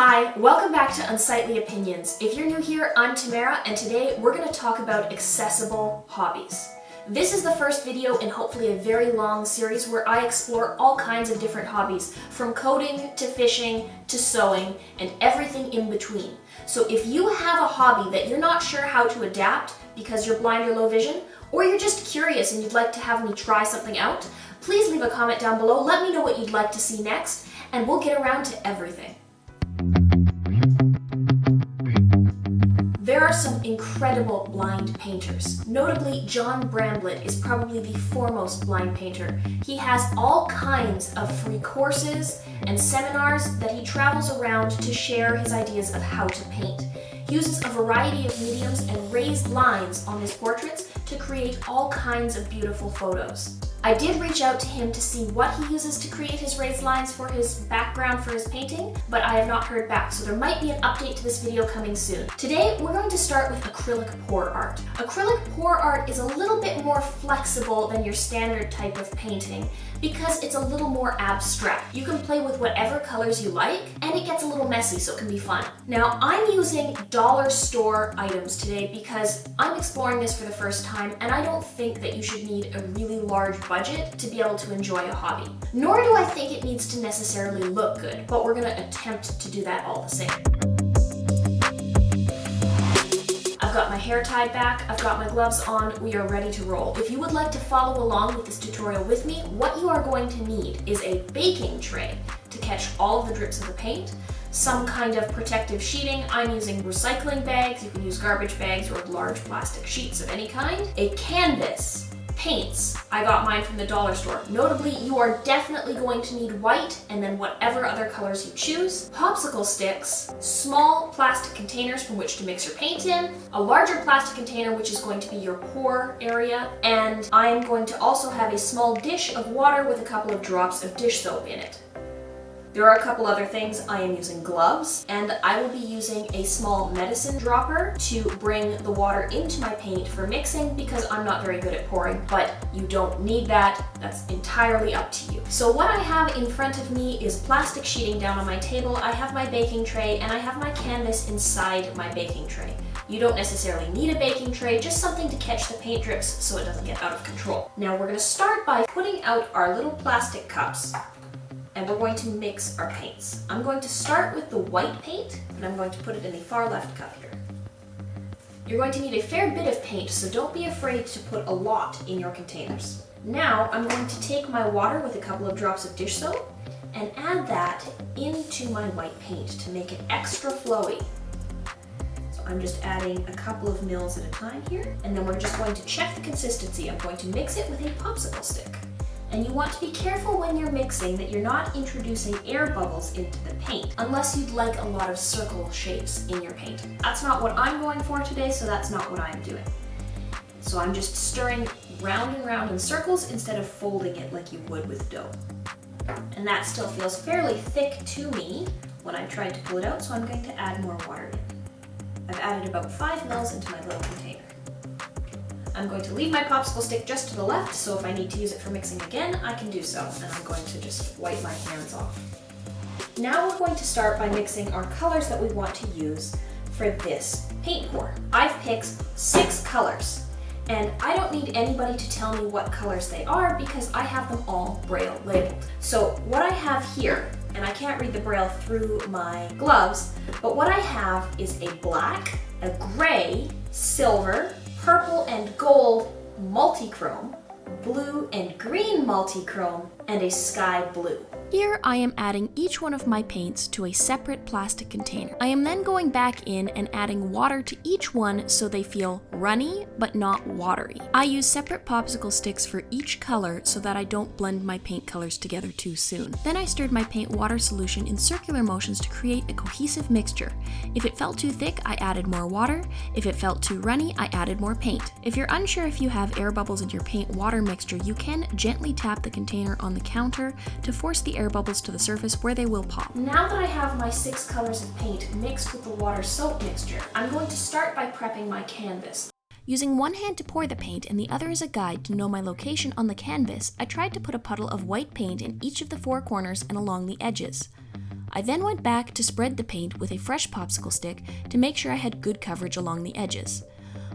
Hi, welcome back to Unsightly Opinions. If you're new here, I'm Tamara, and today we're going to talk about accessible hobbies. This is the first video in hopefully a very long series where I explore all kinds of different hobbies, from coding to fishing to sewing and everything in between. So if you have a hobby that you're not sure how to adapt because you're blind or low vision, or you're just curious and you'd like to have me try something out, please leave a comment down below. Let me know what you'd like to see next, and we'll get around to everything. There are some incredible blind painters. Notably, John Bramblett is probably the foremost blind painter. He has all kinds of free courses and seminars that he travels around to share his ideas of how to paint. He uses a variety of mediums and raised lines on his portraits to create all kinds of beautiful photos. I did reach out to him to see what he uses to create his raised lines for his background for his painting, but I have not heard back, so there might be an update to this video coming soon. Today, we're going to start with acrylic pour art. Acrylic pour art is a little bit more flexible than your standard type of painting because it's a little more abstract. You can play with whatever colors you like, and it gets a little messy, so it can be fun. Now, I'm using dollar store items today because I'm exploring this for the first time, and I don't think that you should need a really large budget to be able to enjoy a hobby. Nor do I think it needs to necessarily look good, but we're gonna attempt to do that all the same. I've got my hair tied back, I've got my gloves on, we are ready to roll. If you would like to follow along with this tutorial with me, what you are going to need is a baking tray to catch all of the drips of the paint, some kind of protective sheeting. I'm using recycling bags, you can use garbage bags or large plastic sheets of any kind, a canvas, paints. I got mine from the dollar store. Notably, you are definitely going to need white and then whatever other colors you choose. Popsicle sticks, small plastic containers from which to mix your paint in, a larger plastic container which is going to be your pour area, and I'm going to also have a small dish of water with a couple of drops of dish soap in it. There are a couple other things. I am using gloves, and I will be using a small medicine dropper to bring the water into my paint for mixing because I'm not very good at pouring, but you don't need that. That's entirely up to you. So what I have in front of me is plastic sheeting down on my table. I have my baking tray, and I have my canvas inside my baking tray. You don't necessarily need a baking tray, just something to catch the paint drips so it doesn't get out of control. Now we're going to start by putting out our little plastic cups, and we're going to mix our paints. I'm going to start with the white paint, and I'm going to put it in the far left cup here. You're going to need a fair bit of paint, so don't be afraid to put a lot in your containers. Now I'm going to take my water with a couple of drops of dish soap and add that into my white paint to make it extra flowy. So I'm just adding a couple of mils at a time here, and then we're just going to check the consistency. I'm going to mix it with a popsicle stick. And you want to be careful when you're mixing that you're not introducing air bubbles into the paint, unless you'd like a lot of circle shapes in your paint. That's not what I'm going for today, so that's not what I'm doing. So I'm just stirring round and round in circles instead of folding it like you would with dough. And that still feels fairly thick to me when I'm trying to pull it out, so I'm going to add more water in. I've added about 5 mils into my little container. I'm going to leave my popsicle stick just to the left, so if I need to use it for mixing again, I can do so, and I'm going to just wipe my hands off. Now we're going to start by mixing our colors that we want to use for this paint pour. I've picked 6 colors, and I don't need anybody to tell me what colors they are because I have them all Braille labeled. So what I have here, and I can't read the Braille through my gloves, but what I have is a black, a gray, silver, purple and gold multichrome, blue and green multichrome, and a sky blue. Here I am adding each one of my paints to a separate plastic container. I am then going back in and adding water to each one so they feel runny but not watery. I use separate popsicle sticks for each color so that I don't blend my paint colors together too soon. Then I stirred my paint water solution in circular motions to create a cohesive mixture. If it felt too thick, I added more water. If it felt too runny, I added more paint. If you're unsure if you have air bubbles in your paint water mixture, you can gently tap the container on the counter to force the air bubbles to the surface where they will pop. Now that I have my 6 colors of paint mixed with the water soap mixture, I'm going to start by prepping my canvas. Using one hand to pour the paint and the other as a guide to know my location on the canvas, I tried to put a puddle of white paint in each of the 4 corners and along the edges. I then went back to spread the paint with a fresh popsicle stick to make sure I had good coverage along the edges.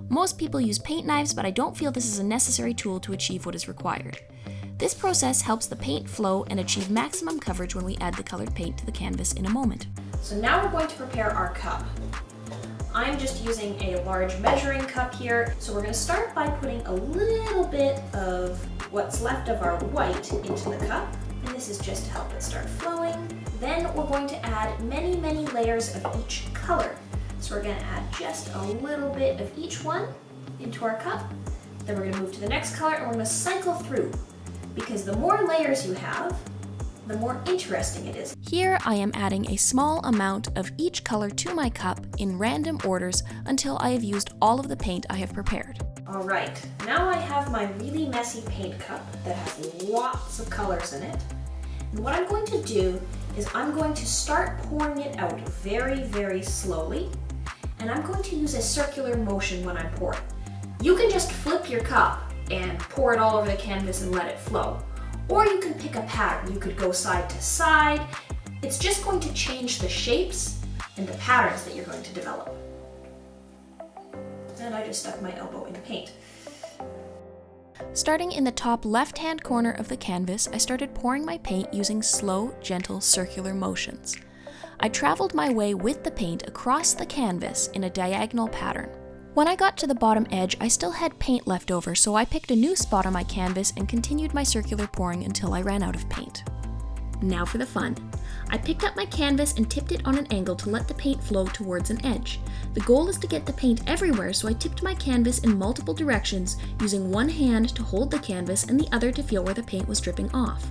Most people use paint knives, but I don't feel this is a necessary tool to achieve what is required. This process helps the paint flow and achieve maximum coverage when we add the colored paint to the canvas in a moment. So now we're going to prepare our cup. I'm just using a large measuring cup here. So we're going to start by putting a little bit of what's left of our white into the cup. And this is just to help it start flowing. Then we're going to add many, many layers of each color. So we're going to add just a little bit of each one into our cup. Then we're going to move to the next color and we're going to cycle through. Because the more layers you have, the more interesting it is. Here I am adding a small amount of each color to my cup in random orders until I have used all of the paint I have prepared. All right, now I have my really messy paint cup that has lots of colors in it. And what I'm going to do is I'm going to start pouring it out very, very slowly. And I'm going to use a circular motion when I'm pouring. You can just flip your cup and pour it all over the canvas and let it flow. Or you can pick a pattern. You could go side to side. It's just going to change the shapes and the patterns that you're going to develop. And I just stuck my elbow in the paint. Starting in the top left-hand corner of the canvas, I started pouring my paint using slow, gentle, circular motions. I traveled my way with the paint across the canvas in a diagonal pattern. When I got to the bottom edge, I still had paint left over, so I picked a new spot on my canvas and continued my circular pouring until I ran out of paint. Now for the fun. I picked up my canvas and tipped it on an angle to let the paint flow towards an edge. The goal is to get the paint everywhere, so I tipped my canvas in multiple directions, using one hand to hold the canvas and the other to feel where the paint was dripping off.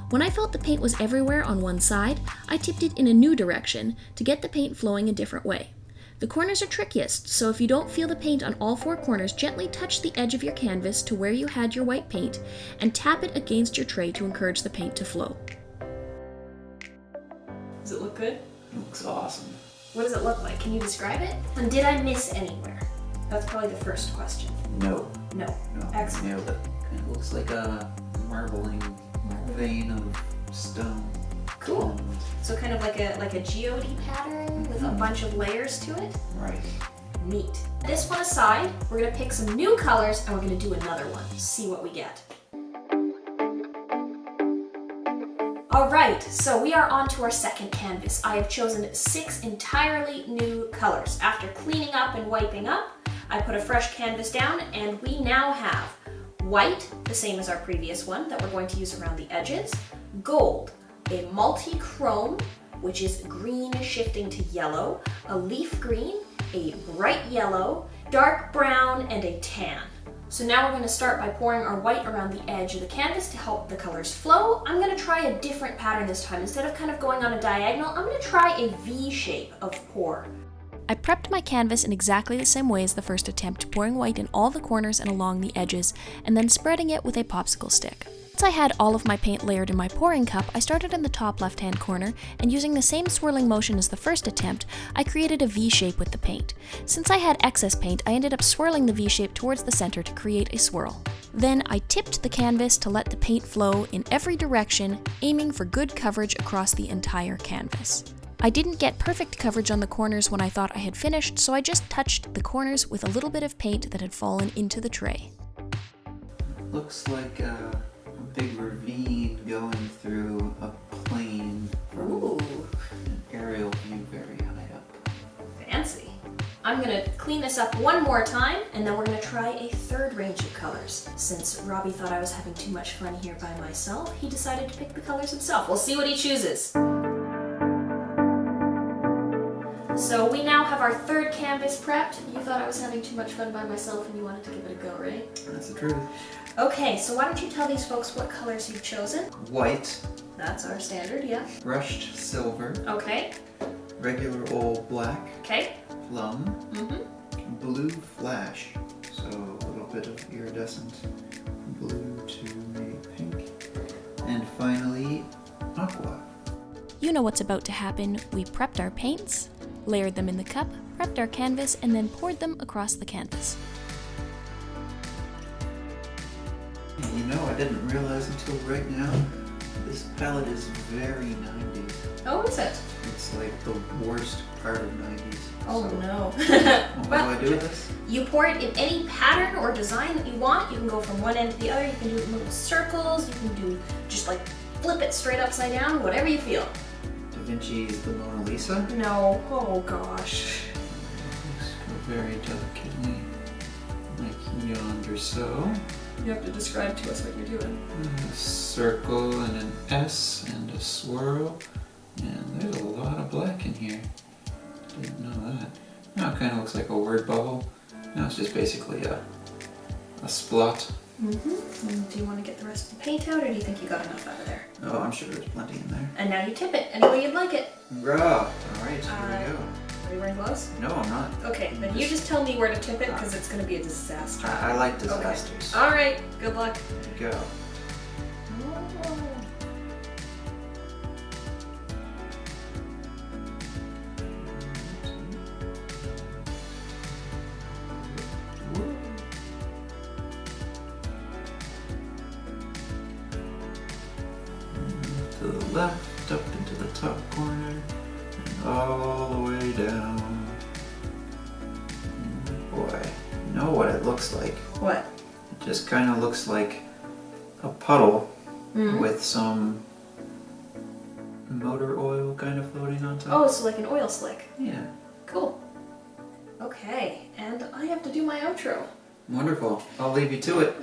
When I felt the paint was everywhere on one side, I tipped it in a new direction to get the paint flowing a different way. The corners are trickiest, so if you don't feel the paint on all four corners, gently touch the edge of your canvas to where you had your white paint and tap it against your tray to encourage the paint to flow. Does it look good? It looks awesome. What does it look like? Can you describe it? And did I miss anywhere? That's probably the first question. No. No. Excellent. Nailed it. Kind of looks like a marbling vein of stone. Cool. So kind of like a geode pattern with a bunch of layers to it? Right. Neat. This one aside, we're going to pick some new colors and we're going to do another one. See what we get. Alright, so we are on to our second canvas. I have chosen 6 entirely new colors. After cleaning up and wiping up, I put a fresh canvas down and we now have white, the same as our previous one that we're going to use around the edges, gold, a multi-chrome, which is green shifting to yellow, a leaf green, a bright yellow, dark brown, and a tan. So now we're going to start by pouring our white around the edge of the canvas to help the colors flow. I'm going to try a different pattern this time. Instead of kind of going on a diagonal, I'm going to try a V shape of pour. I prepped my canvas in exactly the same way as the first attempt, pouring white in all the corners and along the edges, and then spreading it with a popsicle stick. Once I had all of my paint layered in my pouring cup, I started in the top left-hand corner, and using the same swirling motion as the first attempt, I created a V shape with the paint. Since I had excess paint, I ended up swirling the V shape towards the center to create a swirl. Then I tipped the canvas to let the paint flow in every direction, aiming for good coverage across the entire canvas. I didn't get perfect coverage on the corners when I thought I had finished, so I just touched the corners with a little bit of paint that had fallen into the tray. Looks like a big ravine going through a plain from an aerial view very high up. Fancy. I'm going to clean this up one more time and then we're going to try a third range of colors. Since Robbie thought I was having too much fun here by myself, he decided to pick the colors himself. We'll see what he chooses. So we now have our third canvas prepped. You thought I was having too much fun by myself and you wanted to give it a go, right? That's the truth. Okay, so why don't you tell these folks what colors you've chosen? White. That's our standard, yeah. Brushed silver. Okay. Regular old black. Okay. Plum. Blue flash. So a little bit of iridescent blue to maybe pink. And finally, aqua. You know what's about to happen. We prepped our paints, layered them in the cup, prepped our canvas, and then poured them across the canvas. You know, I didn't realize until right now, this palette is very 90s. Oh, is it? It's like the worst part of 90s. Oh so, no. What do I do with this? You pour it in any pattern or design that you want. You can go from one end to the other. You can do it in little circles. You can do just like flip it straight upside down, whatever you feel. Da Vinci's The Mona Lisa. No. Oh gosh. Just go very delicately, like yonder so. You have to describe to us what you're doing. A circle and an S and a swirl. And there's a lot of black in here. Didn't know that. Now it kind of looks like a word bubble. Now it's just basically a splot. Mm-hmm. And do you want to get the rest of the paint out, or do you think you got enough out of there? Oh, I'm sure there's plenty in there. And now you tip it any way you'd like it. Alright, here we go. Are you wearing gloves? No, I'm not. Okay, then you just tell me where to tip it, because it's going to be a disaster. I like disasters. Okay. All right, good luck. Here we go. To the left, up into the top corner, and all the way down. Boy, you know what it looks like? What? It just kind of looks like a puddle with some motor oil kind of floating on top. Oh, so like an oil slick. Yeah. Cool. Okay, and I have to do my outro. Wonderful. I'll leave you to it.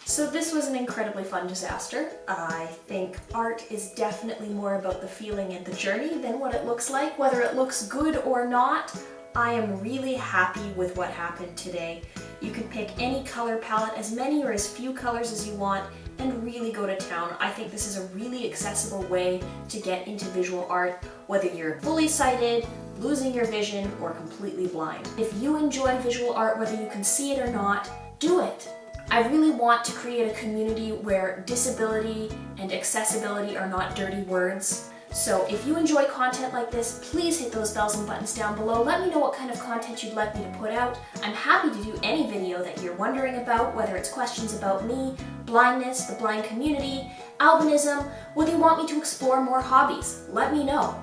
So this was an incredibly fun disaster. I think art is definitely more about the feeling and the journey than what it looks like. Whether it looks good or not, I am really happy with what happened today. You can pick any color palette, as many or as few colors as you want, and really go to town. I think this is a really accessible way to get into visual art, whether you're fully sighted, losing your vision, or completely blind. If you enjoy visual art, whether you can see it or not, do it. I really want to create a community where disability and accessibility are not dirty words. So if you enjoy content like this, please hit those bells and buttons down below. Let me know what kind of content you'd like me to put out. I'm happy to do any video that you're wondering about, whether it's questions about me, blindness, the blind community, albinism, whether you want me to explore more hobbies. Let me know.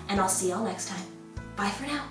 And I'll see y'all next time. Bye for now.